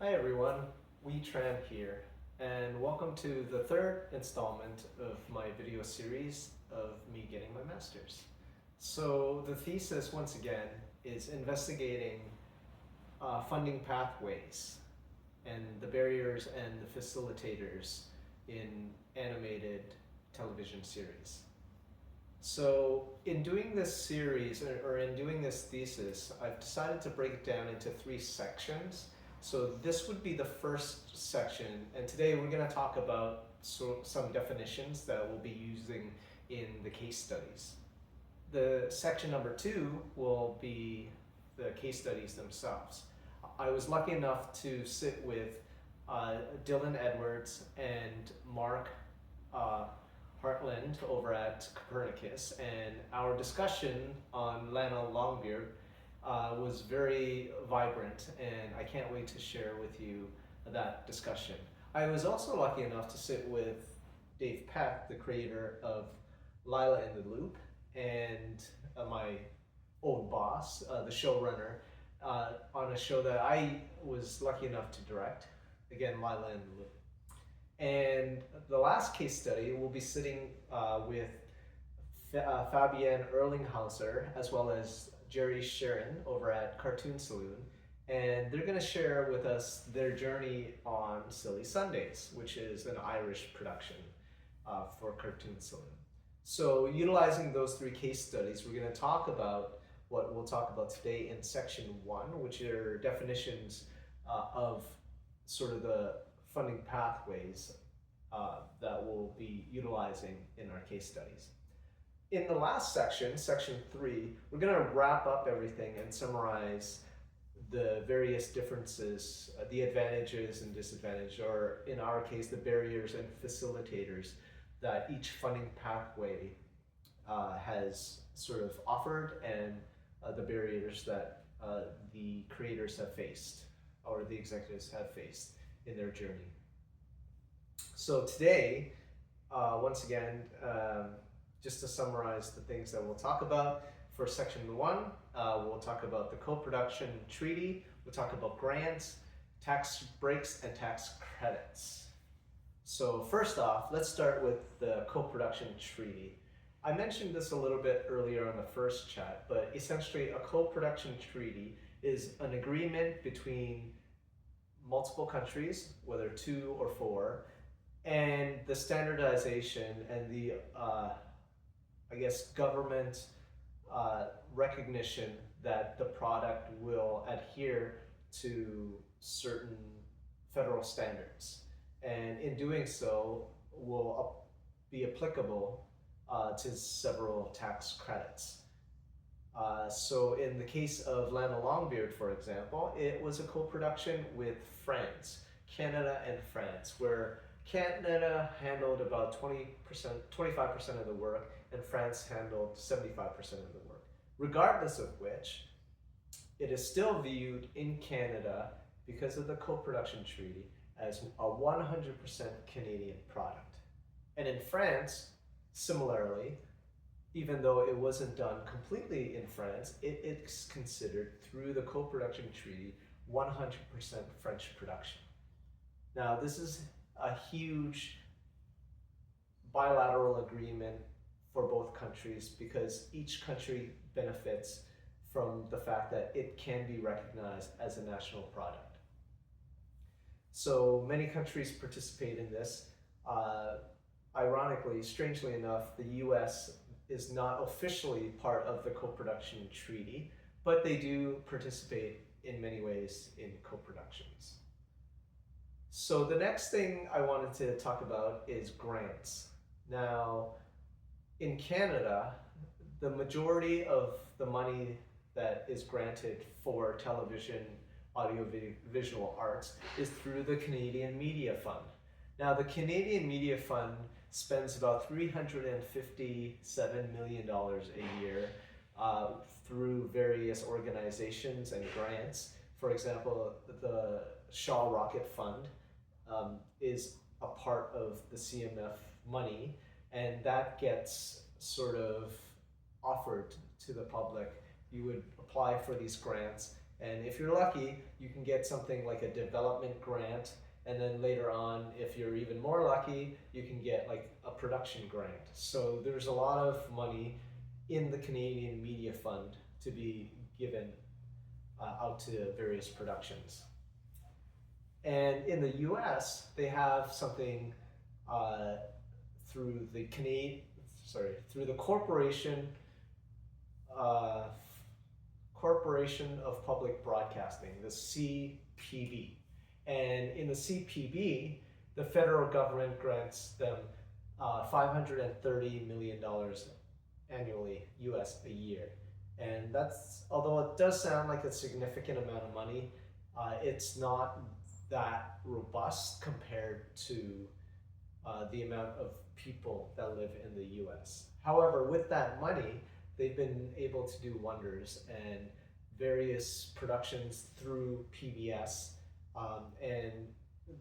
Hi everyone, Tran here, and welcome to the third installment of my video series of me getting my master's. So the thesis, once again, is investigating funding pathways and the barriers and the facilitators in animated television series. So in doing this series, or in doing this thesis, I've decided to break it down into three sections. So this would be the first section, and today we're going to talk about some definitions that we'll be using in the case studies. The section number two will be the case studies themselves. I was lucky enough to sit with Dylan Edwards and Mark Hartland over at Copernicus, and our discussion on Lana Longbeard was very vibrant, and I can't wait to share with you that discussion. I was also lucky enough to sit with Dave Peck, the creator of Lila in the Loop, and my old boss, the showrunner, on a show that I was lucky enough to direct, again, Lila in the Loop. And the last case study, we'll be sitting with Fabienne Erlinghauser, as well as Jerry Sharon over at Cartoon Saloon, and they're going to share with us their journey on Silly Sundays, which is an Irish production for Cartoon Saloon. So utilizing those three case studies, we're going to talk about what we'll talk about today in section one, which are definitions of sort of the funding pathways that we'll be utilizing in our case studies. In the last section, section three, we're going to wrap up everything and summarize the various differences, the advantages and disadvantages, or in our case, the barriers and facilitators that each funding pathway has sort of offered, and the barriers that the creators have faced, or the executives have faced in their journey. So today, once again, just to summarize the things that we'll talk about, for section one, we'll talk about the co-production treaty, we'll talk about grants, tax breaks, and tax credits. So first off, let's start with the co-production treaty. I mentioned this a little bit earlier on the first chat, but essentially a co-production treaty is an agreement between multiple countries, whether 2 or 4, and the standardization and the government recognition that the product will adhere to certain federal standards, and in doing so will be applicable to several tax credits. So in the case of Lana Longbeard, for example, it was a co-production with France, Canada and France, where Canada handled about 25% of the work, and France handled 75% of the work. Regardless of which, it is still viewed in Canada, because of the co-production treaty, as a 100% Canadian product. And in France, similarly, even though it wasn't done completely in France, it's considered, through the co-production treaty, 100% French production. Now, this is a huge bilateral agreement for both countries, because each country benefits from the fact that it can be recognized as a national product. So many countries participate in this. Ironically, strangely enough, the US is not officially part of the co-production treaty, but they do participate in many ways in co-productions. So the next thing I wanted to talk about is grants. Now, in Canada, the majority of the money that is granted for television, audio-visual arts is through the Canadian Media Fund. Now, the Canadian Media Fund spends about $357 million a year through various organizations and grants. For example, the Shaw Rocket Fund is a part of the CMF money, and that gets sort of offered to the public. You would apply for these grants, And if you're lucky, you can get something like a development grant, and then later on, if you're even more lucky, you can get like a production grant. So there's a lot of money in the Canadian Media Fund to be given out to various productions. And in the US, they have something uh, through the through the uh, Corporation of Public Broadcasting, the CPB. And in the CPB, the federal government grants them $530 million annually, US a year. And that's, although it does sound like a significant amount of money, it's not that robust compared to the amount of people that live in the US. However, with that money, they've been able to do wonders, and various productions through PBS, and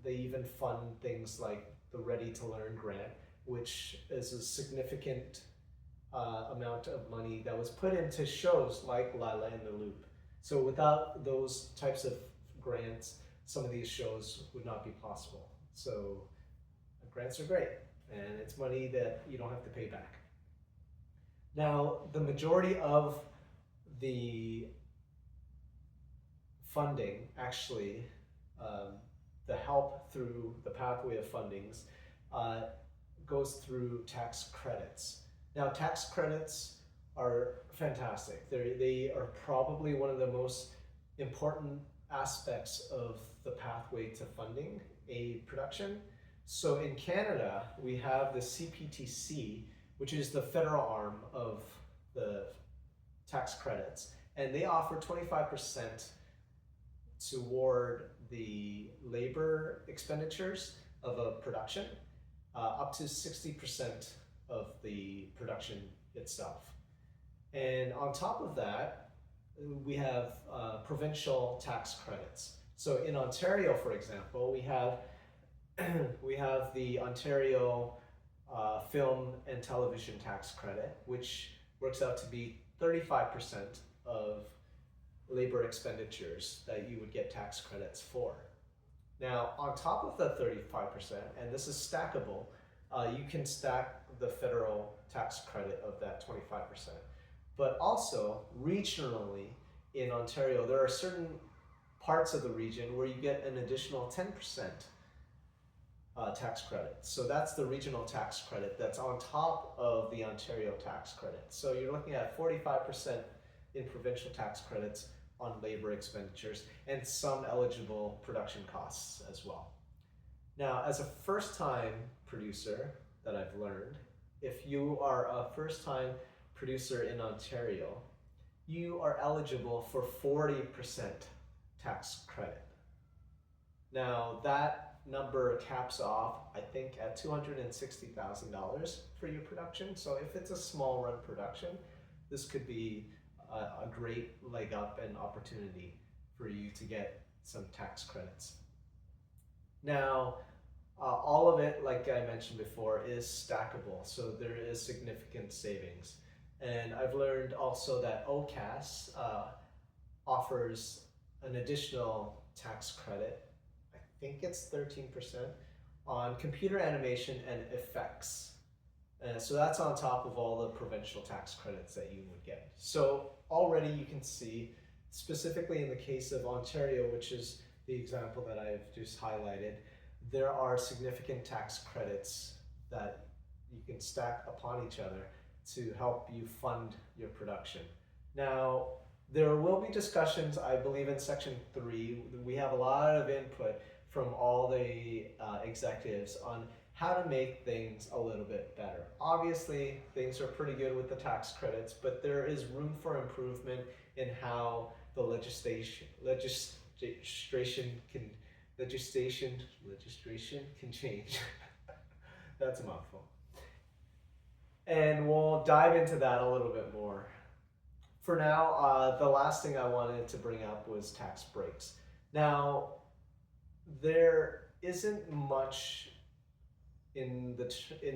they even fund things like the Ready to Learn grant, which is a significant amount of money that was put into shows like Lila in the Loop. So without those types of grants, some of these shows would not be possible. So grants are great, and it's money that you don't have to pay back. Now, the majority of the funding, actually, the help through the pathway of fundings, goes through tax credits. Now, tax credits are fantastic. They are probably one of the most important aspects of the pathway to funding a production. So in Canada, we have the CPTC, which is the federal arm of the tax credits, and they offer 25% toward the labor expenditures of a production, up to 60% of the production itself. And on top of that, we have provincial tax credits. So in Ontario, for example, we have the Ontario Film and Television Tax Credit, which works out to be 35% of labor expenditures that you would get tax credits for. Now, on top of the 35%, and this is stackable, you can stack the federal tax credit of that 25%. But also, regionally in Ontario, there are certain parts of the region where you get an additional 10% tax credit. So that's the regional tax credit that's on top of the Ontario tax credit. So you're looking at 45% in provincial tax credits on labor expenditures and some eligible production costs as well. Now, as a first-time producer that I've learned, if you are a first-time producer in Ontario, you are eligible for 40% tax credit. Now, that number caps off, I think, at $260,000 for your production. So if it's a small run production, this could be a great leg up and opportunity for you to get some tax credits. Now, all of it, like I mentioned before, is stackable, so there is significant savings. And I've learned also that OCAS offers an additional tax credit, I think it's 13%, on computer animation and effects. So that's on top of all the provincial tax credits that you would get. So already you can see, specifically in the case of Ontario, which is the example that I've just highlighted, there are significant tax credits that you can stack upon each other to help you fund your production. Now, there will be discussions, I believe in section 3, we have a lot of input from all the executives on how to make things a little bit better. Obviously, things are pretty good with the tax credits, but there is room for improvement in how the legislation can change. That's a mouthful. And we'll dive into that a little bit more. For now, the last thing I wanted to bring up was tax breaks. Now, there isn't much in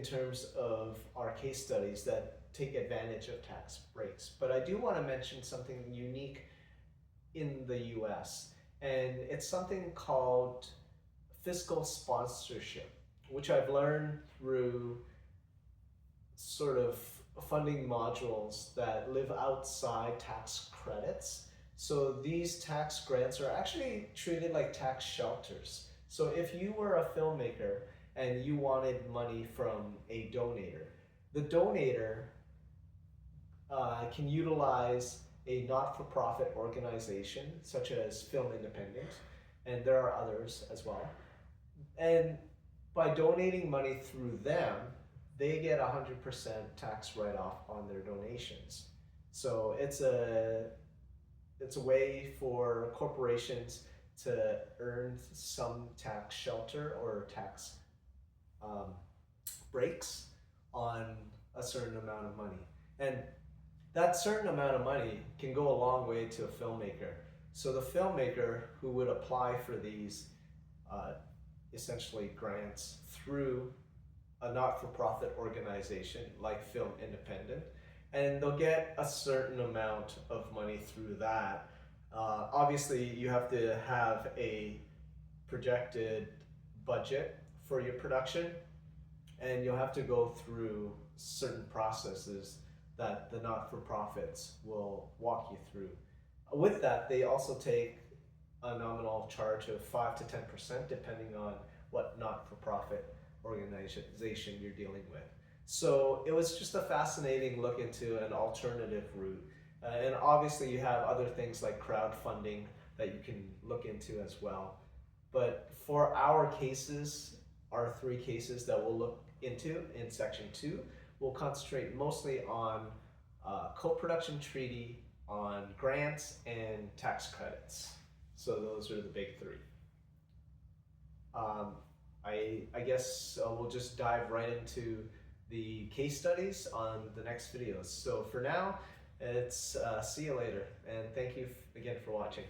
terms of our case studies that take advantage of tax breaks, but I do want to mention something unique in the US, and it's something called fiscal sponsorship, which I've learned through sort of funding modules that live outside tax credits. So these tax grants are actually treated like tax shelters. So if you were a filmmaker and you wanted money from a donator, the donator can utilize a not-for-profit organization such as Film Independent, and there are others as well. And by donating money through them, they get 100% tax write-off on their donations. So it's a way for corporations to earn some tax shelter or tax um, breaks on a certain amount of money. And that certain amount of money can go a long way to a filmmaker. So the filmmaker who would apply for these uh, essentially grants through a not-for-profit organization like Film Independent, and they'll get a certain amount of money through that. Obviously, you have to have a projected budget for your production, and you'll have to go through certain processes that the not-for-profits will walk you through. With that, they also take a nominal charge of 5 to 10% depending on what not-for-profit organization you're dealing with. So it was just a fascinating look into an alternative route. And obviously you have other things like crowdfunding that you can look into as well. But for our cases, our 3 cases that we'll look into in section 2, we'll concentrate mostly on co-production treaty, on grants, and tax credits. So those are the big 3. I guess we'll just dive right into the case studies on the next videos. So for now, it's see you later, and thank you again for watching.